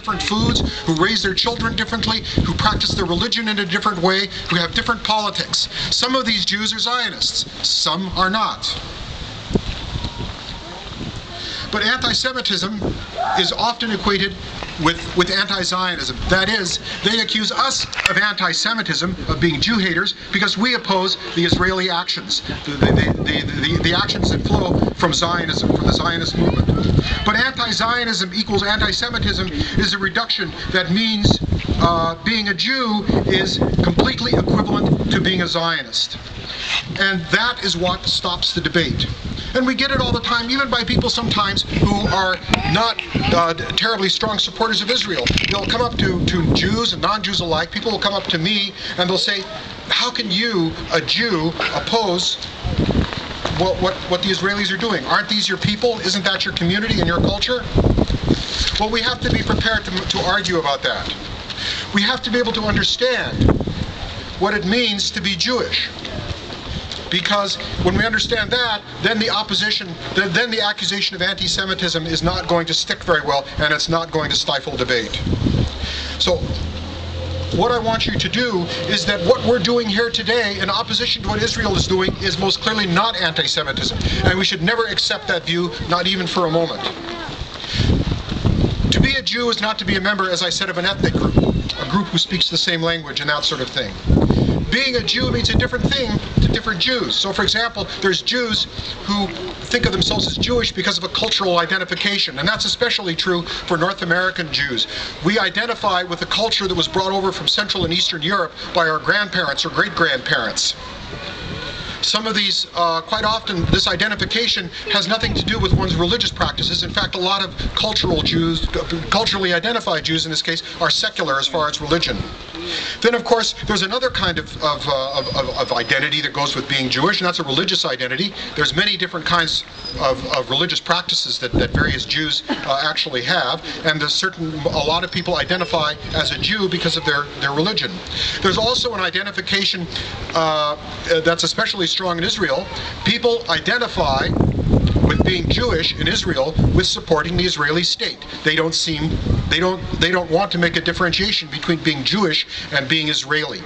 different foods, who raise their children differently, who practice their religion in a different way, who have different politics. Some of these Jews are Zionists, some are not. But anti-Semitism is often equated with anti-Zionism. That is, they accuse us of anti-Semitism, of being Jew haters, because we oppose the Israeli actions, the actions that flow from Zionism, from the Zionist movement. But anti-Zionism equals anti-Semitism is a reduction that means being a Jew is completely equivalent to being a Zionist. And that is what stops the debate. And we get it all the time, even by people sometimes who are not terribly strong supporters of Israel. They'll come up to Jews and non-Jews alike, people will come up to me and they'll say, how can you, a Jew, oppose what the Israelis are doing? Aren't these your people? Isn't that your community and your culture? Well, we have to be prepared to argue about that. We have to be able to understand what it means to be Jewish. Because when we understand that, then the opposition, then the accusation of anti-Semitism is not going to stick very well, and it's not going to stifle debate. So what I want you to do is that what we're doing here today in opposition to what Israel is doing is most clearly not anti-Semitism. And we should never accept that view, not even for a moment. To be a Jew is not to be a member, as I said, of an ethnic group, a group who speaks the same language and that sort of thing. Being a Jew means a different thing to different Jews. So, for example, there's Jews who think of themselves as Jewish because of a cultural identification, and that's especially true for North American Jews. We identify with the culture that was brought over from Central and Eastern Europe by our grandparents or great-grandparents. Some of these, quite often, this identification has nothing to do with one's religious practices. In fact, a lot of cultural Jews, culturally identified Jews in this case, are secular as far as religion. Then, of course, there's another kind of identity that goes with being Jewish, and that's a religious identity. There's many different kinds of religious practices that various Jews actually have, and a lot of people identify as a Jew because of their religion. There's also an identification that's especially strong in Israel. People identify with being Jewish in Israel with supporting the Israeli state. They don't want to make a differentiation between being Jewish and being Israeli.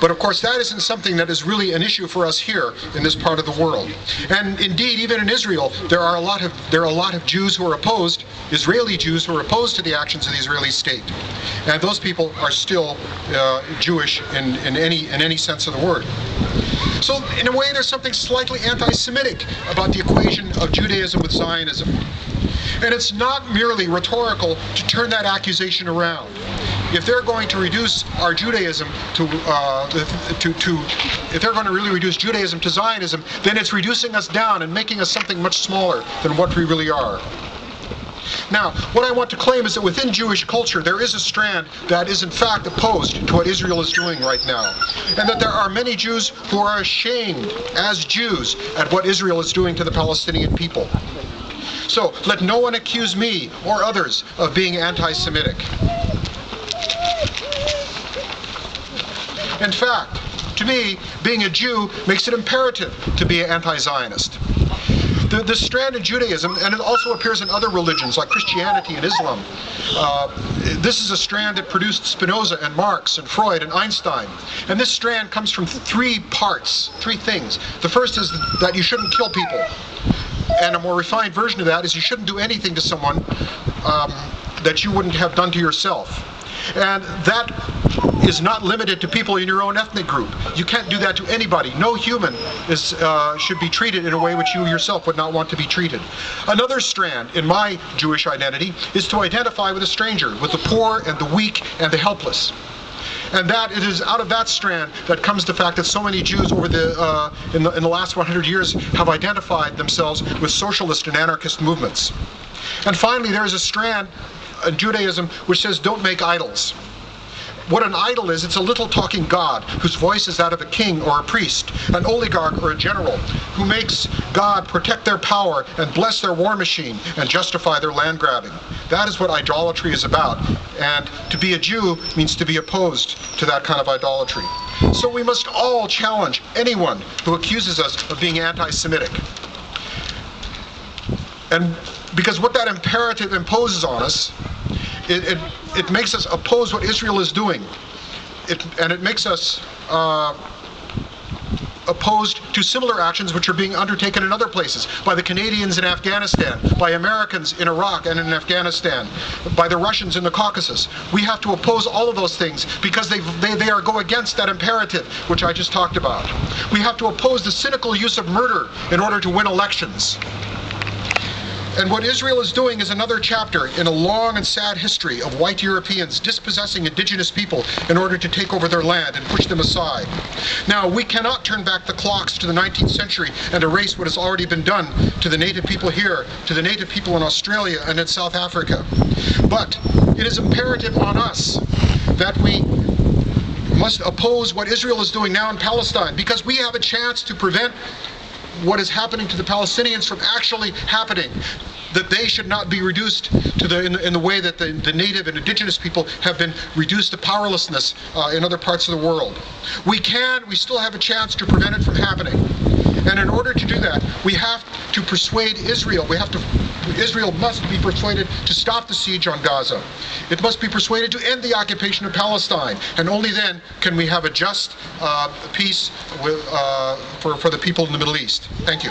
But of course that isn't something that is really an issue for us here in this part of the world. And indeed, even in Israel, there are a lot of Jews who are opposed, Israeli Jews who are opposed to the actions of the Israeli state. And those people are still Jewish in any sense of the word. So in a way there's something slightly anti-Semitic about the equation of Judaism with Zionism. And it's not merely rhetorical to turn that accusation around. If they're going to reduce our Judaism if they're going to really reduce Judaism to Zionism, then it's reducing us down and making us something much smaller than what we really are. Now, what I want to claim is that within Jewish culture there is a strand that is in fact opposed to what Israel is doing right now. And that there are many Jews who are ashamed as Jews at what Israel is doing to the Palestinian people. So, let no one accuse me or others of being anti-Semitic. In fact, to me, being a Jew makes it imperative to be an anti-Zionist. This strand in Judaism, and it also appears in other religions like Christianity and Islam, this is a strand that produced Spinoza and Marx and Freud and Einstein. And this strand comes from three parts, three things. The first is that you shouldn't kill people. And a more refined version of that is you shouldn't do anything to someone that you wouldn't have done to yourself. And that is not limited to people in your own ethnic group. You can't do that to anybody. No human should be treated in a way which you yourself would not want to be treated. Another strand in my Jewish identity is to identify with a stranger, with the poor and the weak and the helpless. And that it is out of that strand that comes the fact that so many Jews over in the last 100 years have identified themselves with socialist and anarchist movements. And finally, there is a strand in Judaism which says don't make idols. What an idol is, it's a little talking god whose voice is that of a king or a priest, an oligarch or a general, who makes God protect their power and bless their war machine and justify their land grabbing. That is what idolatry is about. And to be a Jew means to be opposed to that kind of idolatry. So we must all challenge anyone who accuses us of being anti-Semitic. And because what that imperative imposes on us it makes us oppose what Israel is doing. And it makes us opposed to similar actions which are being undertaken in other places, by the Canadians in Afghanistan, by Americans in Iraq and in Afghanistan, by the Russians in the Caucasus. We have to oppose all of those things because they go against that imperative which I just talked about. We have to oppose the cynical use of murder in order to win elections. And what Israel is doing is another chapter in a long and sad history of white Europeans dispossessing indigenous people in order to take over their land and push them aside. Now, we cannot turn back the clocks to the 19th century and erase what has already been done to the native people here, to the native people in Australia and in South Africa. But it is imperative on us that we must oppose what Israel is doing now in Palestine, because we have a chance to prevent what is happening to the Palestinians from actually happening, that they should not be reduced to in the way that the native and indigenous people have been reduced to powerlessness in other parts of the world. We still have a chance to prevent it from happening. And in order to do that, we have to persuade Israel. Israel must be persuaded to stop the siege on Gaza. It must be persuaded to end the occupation of Palestine. And only then can we have a just peace for the people in the Middle East. Thank you.